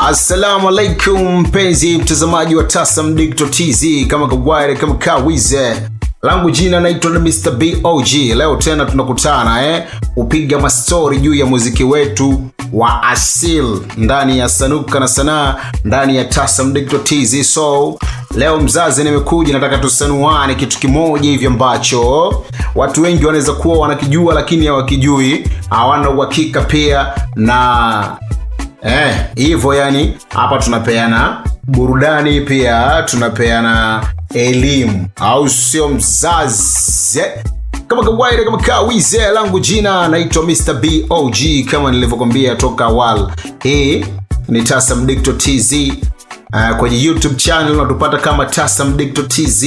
Assalamu alaikum mpenzi mtazamaji wa Tasam Digital TZ, kama kawaida kama kawize. Langu jina naitwa Mr. BOG. Leo tena tunakutana upiga mastori juu ya muziki wetu wa asili ndani ya sanuka na sanaa ndani ya Tasam Digital TZ. So leo mzazi nimekuja, nataka tusanuane kitu kimoja hivi ambacho watu wengi wanaweza kuwa wanakijua lakini hawakijui, hawana uhakika pia na hivyo yani hapa tunapeana burudani pia tunapeana elimu, au sio mzazi? Kama kawaida kama kawize, langu jina naitwa Mr. BOG kama nilivyokuambia toka awali. Hii ni Tasam Digital TZ. Kwenye YouTube channel unatupata kama Tasam Digital TZ.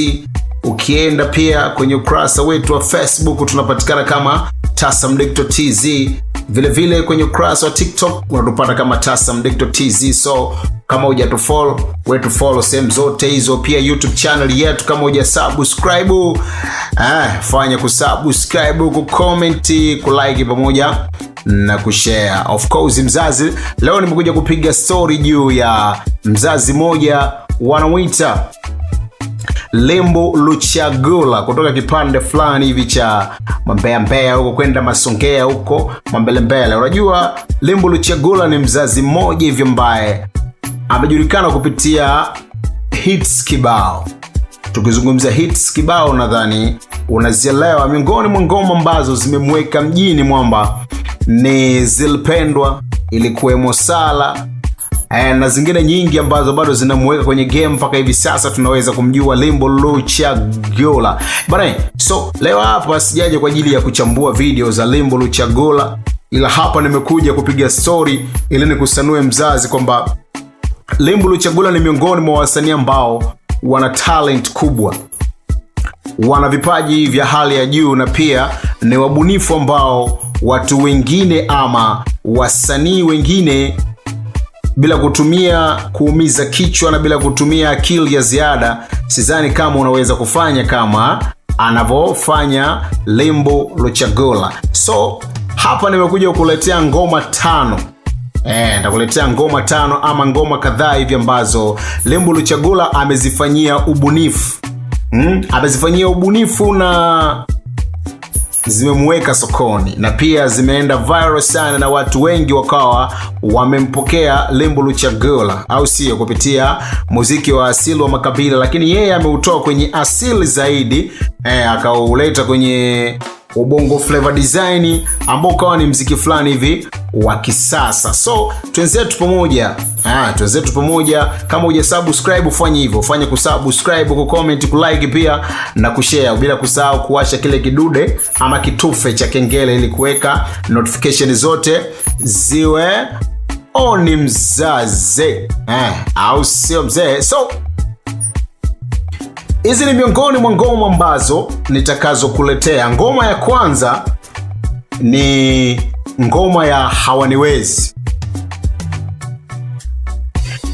Ukienda pia kwenye ukurasa wetu wa Facebook tunapatikana kama Tasam Digital TZ. Vile kwenye ukurasa wa TikTok unatupata kama Tasam Digital TZ. So kama hujatufollow, wetu follow sehemu zote hizo. Pia YouTube channel yetu kama hujasubscribe, fanya kusubscribe, kucomment, kulike pamoja na kushare. Of course mzazi, leo nimekuja kupiga story juu ya mzazi moja wanamuita Lembo Luchagula kutoka kipande fulani hivi cha Mbeya huko kwenda Masongea huko mbele. Unajua Lembo Luchagula ni mzazi mmoja hivi ambaye amejulikana kupitia hits kibao. Tukizungumza hits kibao nadhani unazielewa. Miongoni mwa ngoma ambazo zimemweka mjini mwamba ni Zilipendwa, ilikuwemo Sala, na zingine nyingi ambazo bado zinamweka kwenye game mpaka hivi sasa tunaweza kumjua Lembo Luchagula. Bana, so leo hapa sijaje kwa ajili ya kuchambua video za Lembo Luchagula, ila hapa nimekuja kupiga story ili nikusanue mzazi kwamba Lembo Luchagula ni miongoni mwa wasanii ambao wana talent kubwa, wana vipaji vya hali ya juu, na pia ni wabunifu ambao watu wengine ama wasanii wengine bila kutumia kuumiza kichwa na bila kutumia akili ya ziada, sidhani kama unaweza kufanya kama anavyofanya Lembo Luchagula. So hapa nimekuja kukuletea ngoma 5. Nitakuletea ngoma 5 ama ngoma kadhaa hivi ambazo Lembo Luchagula amezifanyia ubunifu. Amezifanyia ubunifu na zimemweka sokoni na pia zimeenda viral sana, na watu wengi wakawa wamempokea Lembo Luchagula, au sio, kupitia muziki wa asili wa makabila, lakini yeye ameutoa kwenye asili zaidi, akauleta kwenye ubongo flavor design ambao kawa ni muziki fulani hivi wa kisasa. So twenzetu pamoja, twenzetu pamoja. Kama hujasubscribe fanya hivyo, fanya kusubscribe, kucomment, kulike pia na kushare, bila kusahau kuwasha kile kidude ama kitufe cha kengele ili kuweka notification zote ziwe on mzazi, au sio mzee? So hizi ni miongoni mwa ngoma ambazo nitakazo kuletea. Ngoma ya kwanza ni ngoma ya Hawaniwezi.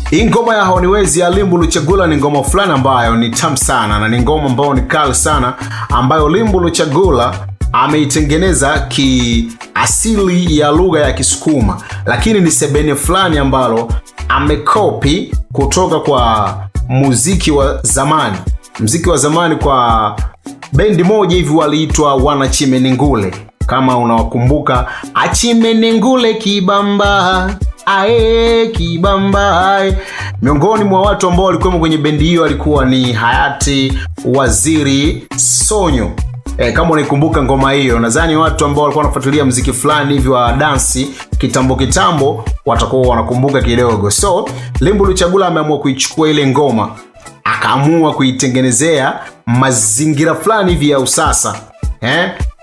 Hii ngoma ya Hawaniwezi ya Lembo Luchagula ni ngoma fulani ambayo ni tamu sana na ni ngoma ambayo ni kali sana, ambayo Lembo Luchagula ameitengeneza kiasili ya lugha ya Kisukuma, lakini ni sebene fulani ambalo amekopi kutoka kwa muziki wa zamani. Muziki wa zamani kwa bendi moja hivi waliitwa Wanachimenengule, kama unawakumbuka. Achimenengule kibamba kibamba. Miongoni mwa watu ambao walikuwa kwenye bendi hiyo alikuwa ni hayati Waziri Sonyo. Kama unaikumbuka ngoma hiyo, nadhani watu ambao walikuwa wanafuatilia muziki fulani hivi wa dansi kitambo watakuwa wanakumbuka kidogo. So Lembo Luchagula ameamua kuichukua ile ngoma, akaamua kuitengenezea mazingira fulani hivi ya usasa.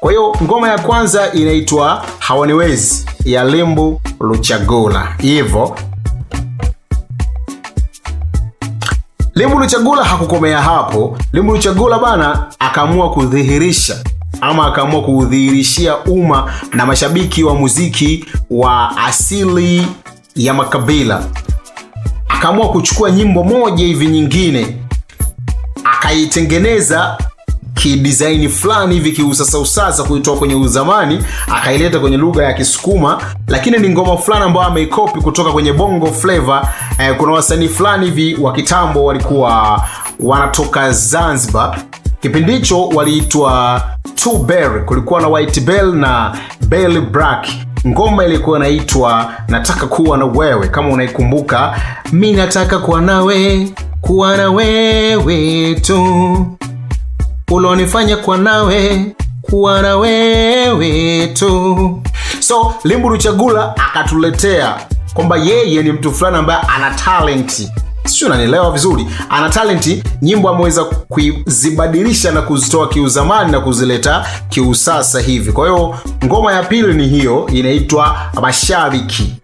Kwa hiyo ngoma ya kwanza inaitwa Hawaniwezi ya Lembo Luchagula. Hivyo Lembo Luchagula hakukomea hapo. Lembo Luchagula bana akaamua kudhihirisha ama akaamua kudhihirishia umma na mashabiki wa muziki wa asili ya makabila. Akaamua kuchukua nyimbo moja hivi nyingine akaitengeneza kidesign fulani hivi kiusasa kuitoa kwenye uzamani akaileta kwenye lugha ya Kisukuma, lakini ni ngoma fulani ambayo ameikopi kutoka kwenye Bongo Flava. Kuna wasanii fulani hivi wa kitambo walikuwa wanatoka Zanzibar. Kipindi hicho waliitwa Two Bell, kulikuwa na White Bell na Bell Black. Ngoma ilikuwa inaitwa Nataka Kuwa Na Wewe, kama unaikumbuka. Mimi nataka kuwa na wewe tu, ulonifanya kuwa na wewe tu. So Limbu Luchagula akatuletea kwamba yeye ni mtu fulani ambaye ana talenti. Sio, unanielewa vizuri? Ana talenti, nyimbo ameweza kuzibadilisha na kuzitoa kiuzamani na kuzileta kiusasa hivi. Kwa hiyo ngoma ya pili ni hiyo, inaitwa Mashabiki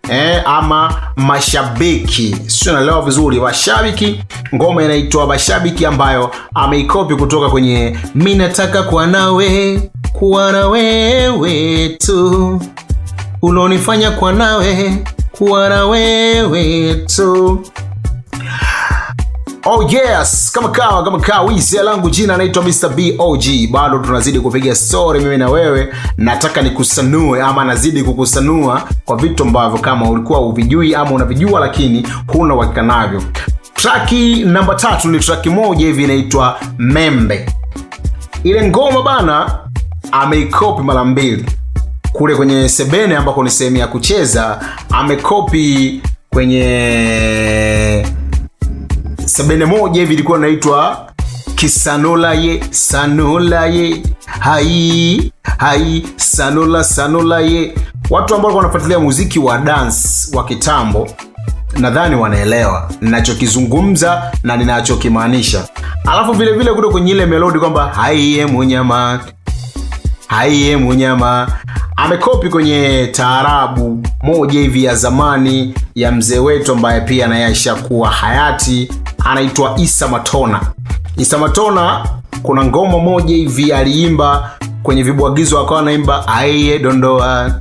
ama Mashabiki. Sio, unanielewa vizuri? Mashabiki, ngoma inaitwa Mashabiki ambayo ameikopi kutoka kwenye Mimi Nataka Kuwa Na Wewe Tu, ulonifanya kuwa na wewe tu. Oh yes, kama kawize, langu jina naitwa Mr. BOG. Bado tunazidi kupiga story mimi na wewe. Nataka nikusanue ama nazidi kukusanua kwa vitu ambavyo kama ulikuwa uvijui ama unavijua lakini huna uhakika navyo. Traki namba 3 ni traki moja hivi inaitwa Membe. Ile ngoma bana ameikopi mara mbili. Kule kwenye sebene ambako ni sehemu ya kucheza amekopi kwenye sebene moja hivi ilikuwa inaitwa Kisanola ye hai sanola ye. Watu ambao wanafuatilia muziki wa dance wa kitambo nadhani wanaelewa ninachokizungumza na ninachokimaanisha. Alafu vile vile kule kwenye ile melody kwamba haiye munyama amekopi kwenye taarabu moja hivi ya zamani ya mzee wetu ambaye pia naye ashakuwa hayati, anaitwa Issa Matona. Issa Matona kuna ngoma moja hivi aliimba kwenye vibwagizo, akawa anaimba aiye dondoa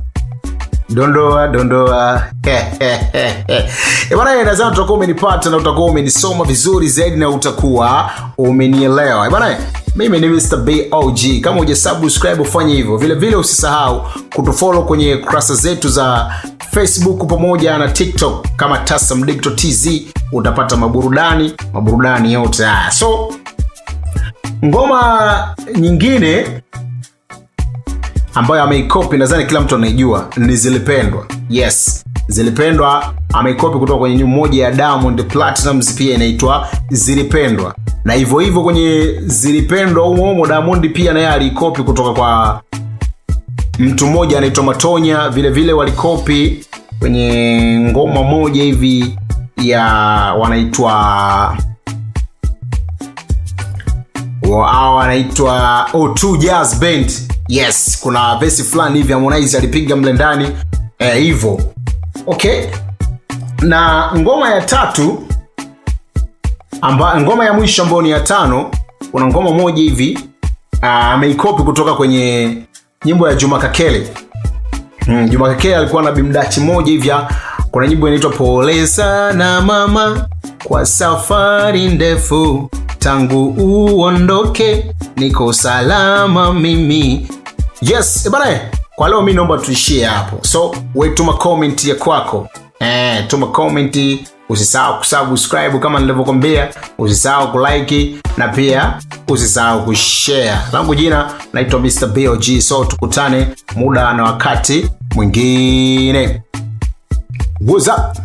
bwana, nadhani utakuwa umenipata na utakuwa umenisoma vizuri zaidi na utakuwa umenielewa. Bwana, mimi ni Mr. BOG. Kama hujasubscribe ufanye hivyo. Vile vile usisahau kutufollow kwenye kurasa zetu za Facebook pamoja na TikTok kama Tasam Digital TZ, utapata maburudani yote haya. So ngoma nyingine ambayo ameikopi nadhani kila mtu anaijua ni Zilipendwa. Yes, Zilipendwa ameikopi kutoka kwenye nyimbo moja ya Diamond Platnumz pia inaitwa Zilipendwa. Na hivyo hivyo kwenye Zilipendwa humo Diamond pia naye alikopi kutoka kwa mtu mmoja anaitwa Matonya. Vile vile walikopi kwenye ngoma moja hivi ya wanaitwa O2 Jazz Band. Yes, kuna verse fulani hivi Harmonize alipiga mle ndani hivyo. Okay. Na ngoma ya tatu ngoma ya mwisho ambayo ni ya 5, kuna ngoma moja hivi ameikopi kutoka kwenye nyimbo ya Juma Kakele. Juma Kakele alikuwa na bimdachi moja hivi, kuna nyimbo inaitwa Pole Sana Mama kwa safari ndefu, tangu uondoke niko salama mimi. Yes, bana, kwa leo mimi naomba tuishie hapo. So, wewe tuma comment ya kwako. Tuma comment, usisahau kusubscribe kama nilivyokuambia, usisahau kulike na pia usisahau kushare. Langu jina naitwa Mr. BOG. So tukutane muda na wakati mwingine. What's up?